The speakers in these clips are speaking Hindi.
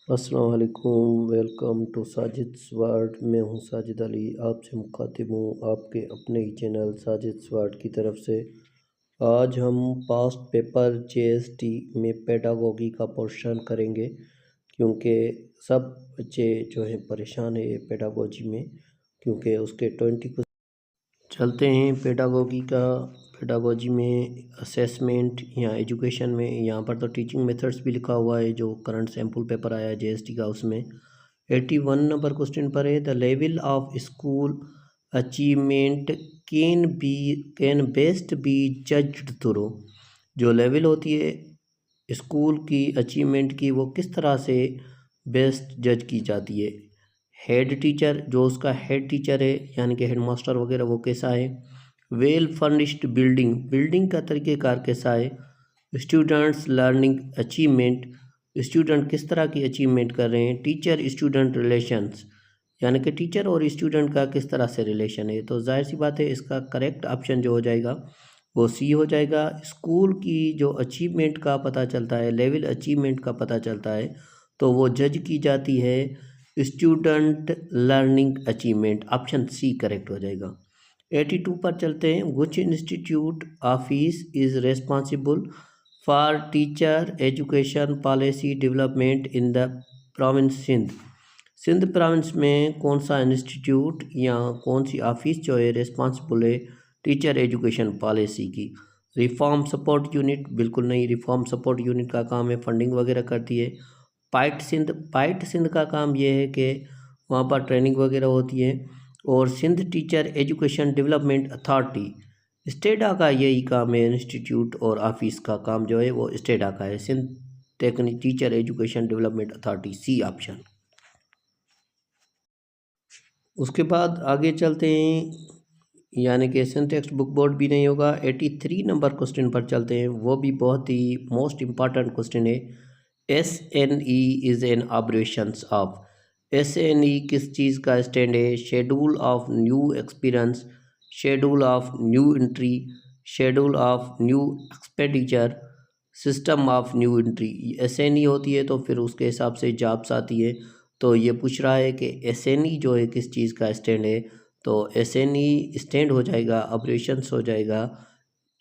अस्सलाम वालेकुम। Welcome to Sajid world. मैं हूं साजिद अली, आपसे मुखातिब हूं आपके अपने ही चैनल साजिद वर्ल्ड की तरफ से। आज हम पास्ट पेपर जेएसटी में पेडागोगी का पोर्शन करेंगे, क्योंकि सब बच्चे जो हैं परेशान है पेडागोजी में, क्योंकि उसके 20 चलते हैं पेडागोजी में असेसमेंट या एजुकेशन में। यहाँ पर तो टीचिंग मेथड्स भी लिखा हुआ है, जो करंट सैम्पल पेपर आया है जेएसटी का, उसमें 81 नंबर क्वेश्चन पर है, the level of school achievement can best B judged through. जो लेवल होती है स्कूल की अचीवमेंट की, वो किस तरह से बेस्ट जज की जाती है। हेड टीचर, जो उसका हेड टीचर है यानी कि हेड मास्टर वगैरह, वो कैसा है। वेल फर्निश्ड बिल्डिंग, बिल्डिंग का तरीक़ेकार कैसा है। स्टूडेंट्स लर्निंग अचीवमेंट, स्टूडेंट किस तरह की अचीवमेंट कर रहे हैं। टीचर स्टूडेंट रिलेशंस, यानी कि टीचर और स्टूडेंट का किस तरह से रिलेशन है। तो जाहिर सी बात है इसका करेक्ट ऑप्शन जो हो जाएगा वो सी हो जाएगा। स्कूल की जो अचीवमेंट का पता चलता है, लेवल अचीवमेंट का पता चलता है, तो वो जज की जाती है student learning achievement. Option C correct हो जाएगा। 82 पर चलते हैं। Which institute office is responsible for teacher education policy development in the province Sindh. Sindh province में कौन सा इंस्टीट्यूट या कौन सी ऑफिस जो है रेस्पॉन्सिबल है टीचर एजुकेशन पॉलिसी की। रिफॉर्म सपोर्ट यूनिट, बिल्कुल नहीं। रिफॉर्म सपोर्ट यूनिट का काम है फंडिंग वगैरह करती है। पाइट सिंध का काम ये है कि वहाँ पर ट्रेनिंग वगैरह होती है। और Sindh teacher education development authority, STEDA का यही काम है। इंस्टीट्यूट और ऑफिस का काम जो है वो स्टेडा का है, Sindh technique teacher education development authority, C option. उसके बाद आगे चलते हैं, यानी कि सिंटेक्स बुक बोर्ड भी नहीं होगा। 83 नंबर क्वेश्चन पर चलते हैं, वो भी बहुत ही मोस्ट इम्पॉर्टेंट क्वेश्चन है। SNE is an observations of. SNE किस चीज़ का स्टैंड है। Schedule of new experience, schedule of new entry, schedule of new expenditure, system of new entry. SNE होती है तो फिर उसके हिसाब से जॉब्स आती है। तो ये पूछ रहा है कि SNE जो है किस चीज़ का स्टैंड है। तो SNE स्टैंड हो जाएगा, ऑपरेशंस हो जाएगा,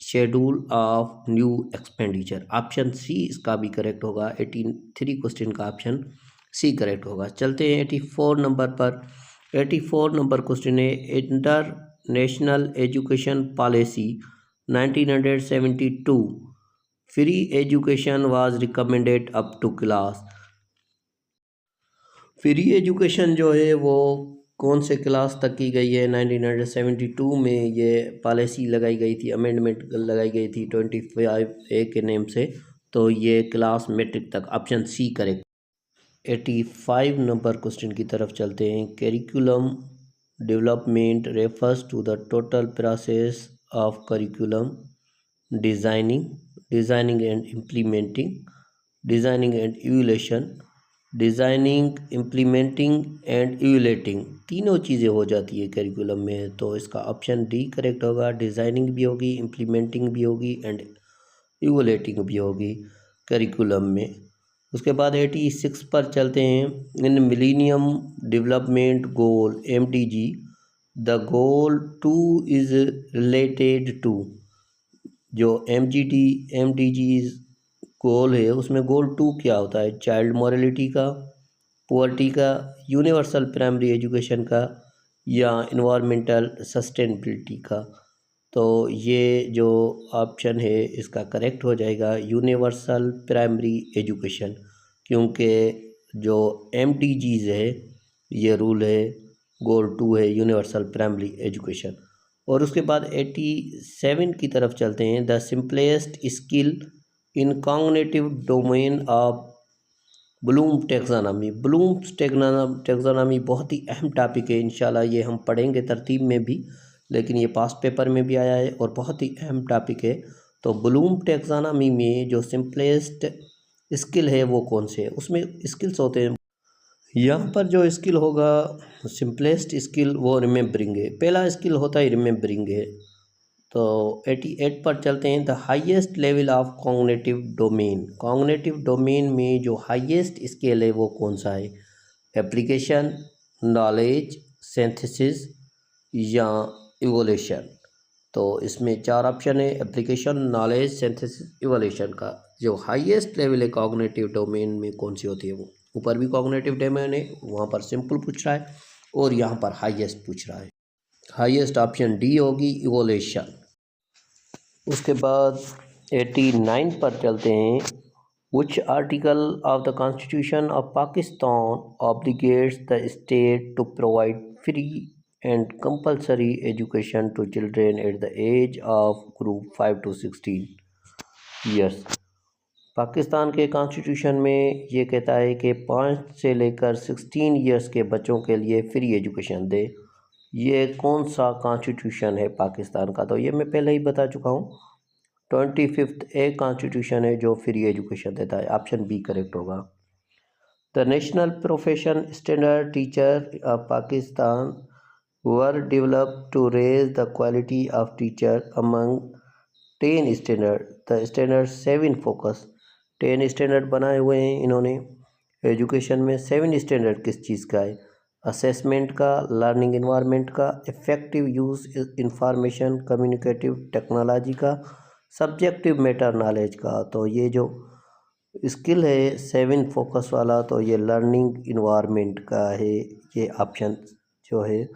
schedule of new expenditure. Option C इसका भी करेक्ट होगा। 83 क्वेश्चन का ऑप्शन सी करेक्ट होगा। चलते हैं 84 नंबर पर। 84 नंबर क्वेश्चन है, international education policy 1972 free education was recommended up to class. Free education जो है वो कौन से क्लास तक की गई है। 1972 में ये पॉलिसी लगाई गई थी, अमेंडमेंट लगाई गई थी 25A के नेम से। तो ये क्लास मैट्रिक तक, option C correct. 85 number question की तरफ चलते हैं। Curriculum development refers to the total process of curriculum designing, designing and implementing, designing and evaluation, designing implementing and evaluating. तीनों चीज़ें हो जाती है करिकुलम में, तो इसका ऑप्शन डी करेक्ट होगा। डिज़ाइनिंग भी होगी, इम्प्लीमेंटिंग भी होगी एंड इवैल्यूएटिंग भी होगी करिकुलम में। उसके बाद 86 पर चलते हैं। In millennium development goal MDG the goal 2 is related to. जो MDGs गोल है उसमें गोल 2 क्या होता है। चाइल्ड मोरालिटी का, पुअर्टी का, यूनिवर्सल प्राइमरी एजुकेशन का, या इन्वायरमेंटल सस्टेनेबिलिटी का। तो ये जो ऑप्शन है इसका करेक्ट हो जाएगा यूनिवर्सल प्राइमरी एजुकेशन, क्योंकि जो MDGs है ये रूल है, गोल 2 है यूनिवर्सल प्राइमरी एजुकेशन। और उसके बाद 87 की तरफ चलते हैं। The simplest skill in cognitive domain of Bloom taxonomy. Bloom taxonomy बहुत ही अहम टॉपिक है, इंशाल्लाह ये हम पढ़ेंगे तरतीब में भी, लेकिन ये पास्ट पेपर में भी आया है और बहुत ही अहम टॉपिक है। तो ब्लूम टेक्सोनॉमी में जो सिंपलेस्ट स्किल है वो कौन से है, उसमें स्किल्स होते हैं। यहाँ पर जो स्किल होगा सिंपलेस्ट स्किल वो रिमेम्बरिंग है। पहला स्किल होता है रिमेम्बरिंग है। तो 88 पर चलते हैं। The highest level of cognitive domain में जो हाईएस्ट स्केल है वो कौन सा है? एप्लीकेशन, नॉलेज, सिंथेसिस या इवोल्यूशन। तो इसमें 4 ऑप्शन है, एप्लीकेशन, नॉलेज, सिंथेसिस, इवोल्यूशन का जो हाईएस्ट लेवल है कॉग्निटिव डोमेन में कौन सी होती है वो? ऊपर भी कॉग्निटिव डोमेन है, वहाँ पर सिंपल पूछ रहा है और यहाँ पर हाईएस्ट पूछ रहा है। हाईएस्ट ऑप्शन डी होगी, इवोल्यूशन। उसके बाद 89 पर चलते हैं। Which article of the constitution of Pakistan obligates the state to provide free and compulsory education to children at the age of group 5 to 16 years. Pakistan के कॉन्स्टिट्यूशन में ये कहता है कि 5 से लेकर 16 ईयर्स के बच्चों के लिए फ्री एजुकेशन दे। ये कौन सा कॉन्स्टिट्यूशन है पाकिस्तान का? तो ये मैं पहले ही बता चुका हूँ, 25th ए कॉन्स्टिट्यूशन है जो फ्री एजुकेशन देता है। ऑप्शन बी करेक्ट होगा। The national profession standard teacher of Pakistan were developed to raise the quality of teacher among 10 standard. The standard 7 focus. 10 standard बनाए हुए हैं इन्होंने एजुकेशन में। 7 स्टैंडर्ड किस चीज़ का है? असेसमेंट का, लर्निंग इन्वायरमेंट का, effective use information communicative technology का, सब्जेक्टिव मैटर नॉलेज का। तो ये जो स्किल है 7 फोकस वाला, तो ये लर्निंग इन्वायरमेंट का है। ये ऑप्शन जो है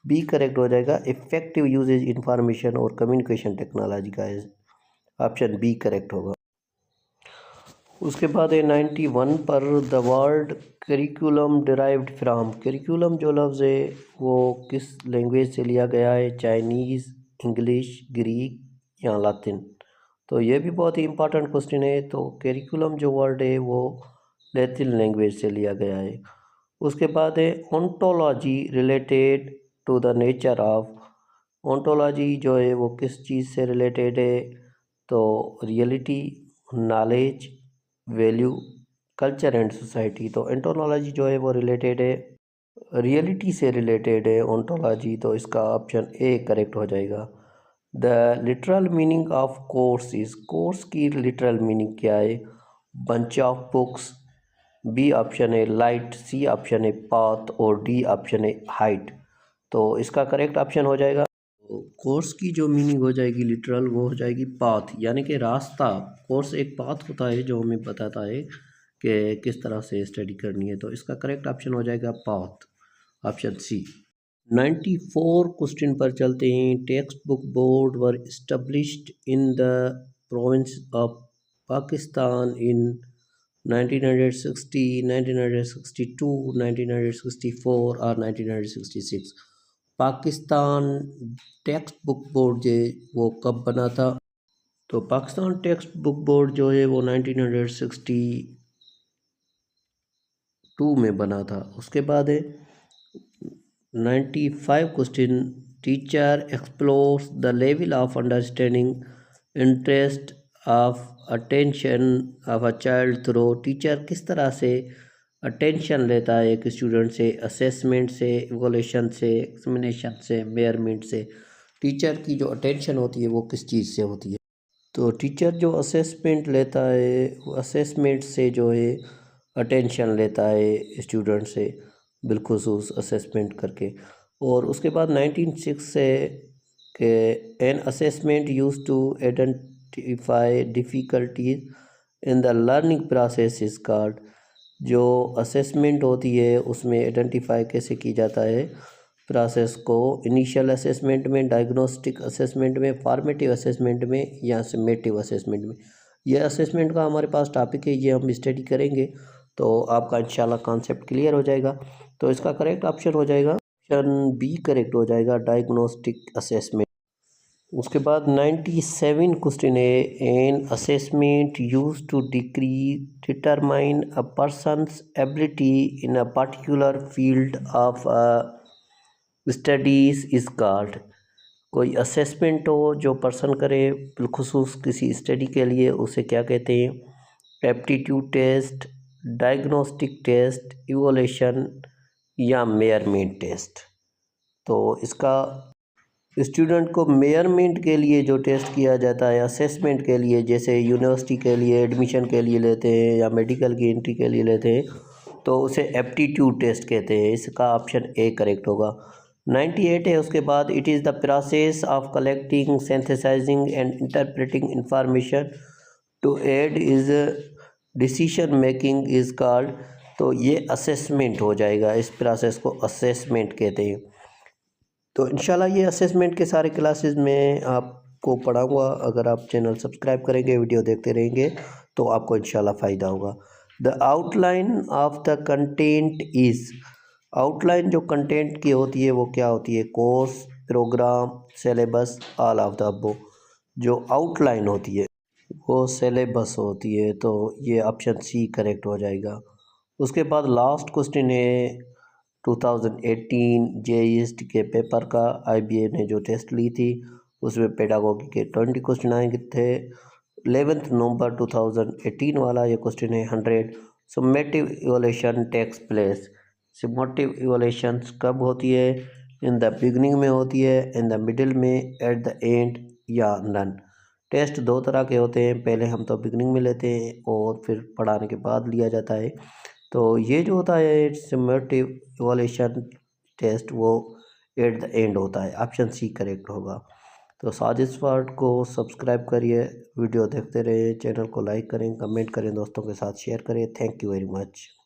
बी करेक्ट हो जाएगा। इफ़ेक्टिव यूजेज इंफॉर्मेशन और कम्युनिकेशन टेक्नोलॉजी का है, ऑप्शन बी करेक्ट होगा। उसके बाद है 91 पर। The word curriculum derived from. Curriculum जो लफ्ज़ है वो किस लैंग्वेज से लिया गया है? चाइनीज़, इंग्लिश, ग्रीक या लातिन। तो ये भी बहुत ही इंपॉर्टेंट क्वेश्चन है। तो करिकुलम जो वर्ड है वो लैतिन लैंग्वेज से लिया गया है। उसके बाद है ontology related to the nature of. Ontology जो है वो किस चीज़ से रिलेटेड है? तो reality, knowledge, value, culture and society. तो एंटोलॉजी जो है वो रिलेटेड है, रियलिटी से रिलेटेड है ओंटोलॉजी। तो इसका ऑप्शन ए करेक्ट हो जाएगा। The literal meaning of course is. Course की लिटरल मीनिंग क्या है? Bunch of books. B option है लाइट, सी ऑप्शन है पाथ और डी ऑप्शन है हाइट। तो इसका करेक्ट ऑप्शन हो जाएगा, कोर्स की जो मीनिंग हो जाएगी लिटरल, वो हो जाएगी पाथ, यानी कि रास्ता। कोर्स एक पाथ होता है जो हमें बताता है कि किस तरह से स्टडी करनी है। तो इसका करेक्ट ऑप्शन हो जाएगा पाथ, ऑप्शन सी। 94 क्वेश्चन पर चलते हैं। Text book board were established in the province of Pakistan in 1960, 1962, 1964 और 1966। पाकिस्तान टेक्स्ट बुक बोर्ड जो है वो कब बना था? तो पाकिस्तान टेक्स्ट बुक बोर्ड जो है वो 1962 में बना था। उसके बाद है 95 question. Teacher explores the level of understanding interest of attention of a child through. Teacher किस तरह से अटेंशन लेता है एक स्टूडेंट से? असेसमेंट से, इवोल्यूशन से, एग्जामिनेशन से, मेयरमेंट से। टीचर की जो अटेंशन होती है वो किस चीज़ से होती है? तो टीचर जो असेसमेंट लेता है वो असेसमेंट से जो है अटेंशन लेता है स्टूडेंट से, बिलखुसूस असेसमेंट करके। और उसके बाद 1906 से के an assessment use to identify difficulties in the learning process is called. जो असेसमेंट होती है उसमें आइडेंटिफाई कैसे की जाता है प्रोसेस को? इनिशियल असेसमेंट में, डायग्नोस्टिक असेसमेंट में, फॉर्मेटिव असेसमेंट में या समेटिव असेसमेंट में। यह असेसमेंट का हमारे पास टॉपिक है, ये हम स्टडी करेंगे तो आपका इंशाल्लाह कॉन्सेप्ट क्लियर हो जाएगा। तो इसका करेक्ट ऑप्शन हो जाएगा, ऑप्शन बी करेक्ट हो जाएगा, डायग्नोस्टिक असेसमेंट। उसके बाद 97 क्वेश्चन है। An assessment use to determine a person's ability in a particular field of studies is called. कोई असेसमेंट हो जो पर्सन करे बिलखुसूस किसी स्टडी के लिए, उसे क्या कहते हैं? Aptitude test, diagnostic test, evolution या मेयरमेंट टेस्ट। तो इसका स्टूडेंट को मेजरमेंट के लिए जो टेस्ट किया जाता है, असेसमेंट के लिए, जैसे यूनिवर्सिटी के लिए एडमिशन के लिए लेते हैं या मेडिकल की एंट्री के लिए लेते हैं, तो उसे एप्टीट्यूड टेस्ट कहते हैं। इसका ऑप्शन ए करेक्ट होगा। 98 है उसके बाद, it is the process of collecting, synthesising and interpreting information to aid is decision making is called. तो ये असेसमेंट हो जाएगा, इस प्रोसेस को असेसमेंट कहते हैं। तो इंशाल्लाह ये असेसमेंट के सारे क्लासेस में आपको पढ़ाऊँगा। अगर आप चैनल सब्सक्राइब करेंगे, वीडियो देखते रहेंगे, तो आपको इंशाल्लाह फ़ायदा होगा। The outline of the content is, outline जो कंटेंट की होती है वो क्या होती है? Course, programme, syllabus, all of the above. जो आउटलाइन होती है वो सिलेबस होती है, तो ये ऑप्शन सी करेक्ट हो जाएगा। उसके बाद लास्ट क्वेश्चन है 2018 जेईएसटी के पेपर का। आईबीए ने जो टेस्ट ली थी उसमें पेडागोगी के 20 क्वेश्चन आए थे। 11 नवंबर 2018 वाला ये क्वेश्चन है 100। Summative evolution takes place. Summative evolutions कब होती है? इन द बिगनिंग में होती है, इन द मिडिल में, एट द एंड, या नन। टेस्ट दो तरह के होते हैं, पहले हम तो बिगनिंग में लेते हैं और फिर पढ़ाने के बाद लिया जाता है। तो ये जो होता है समेटिव इवोल्यूशन टेस्ट, वो एट द एंड होता है। ऑप्शन सी करेक्ट होगा। तो साजिद स्मार्ट को सब्सक्राइब करिए, वीडियो देखते रहिए, चैनल को लाइक करें, कमेंट करें, दोस्तों के साथ शेयर करें। Thank you very much.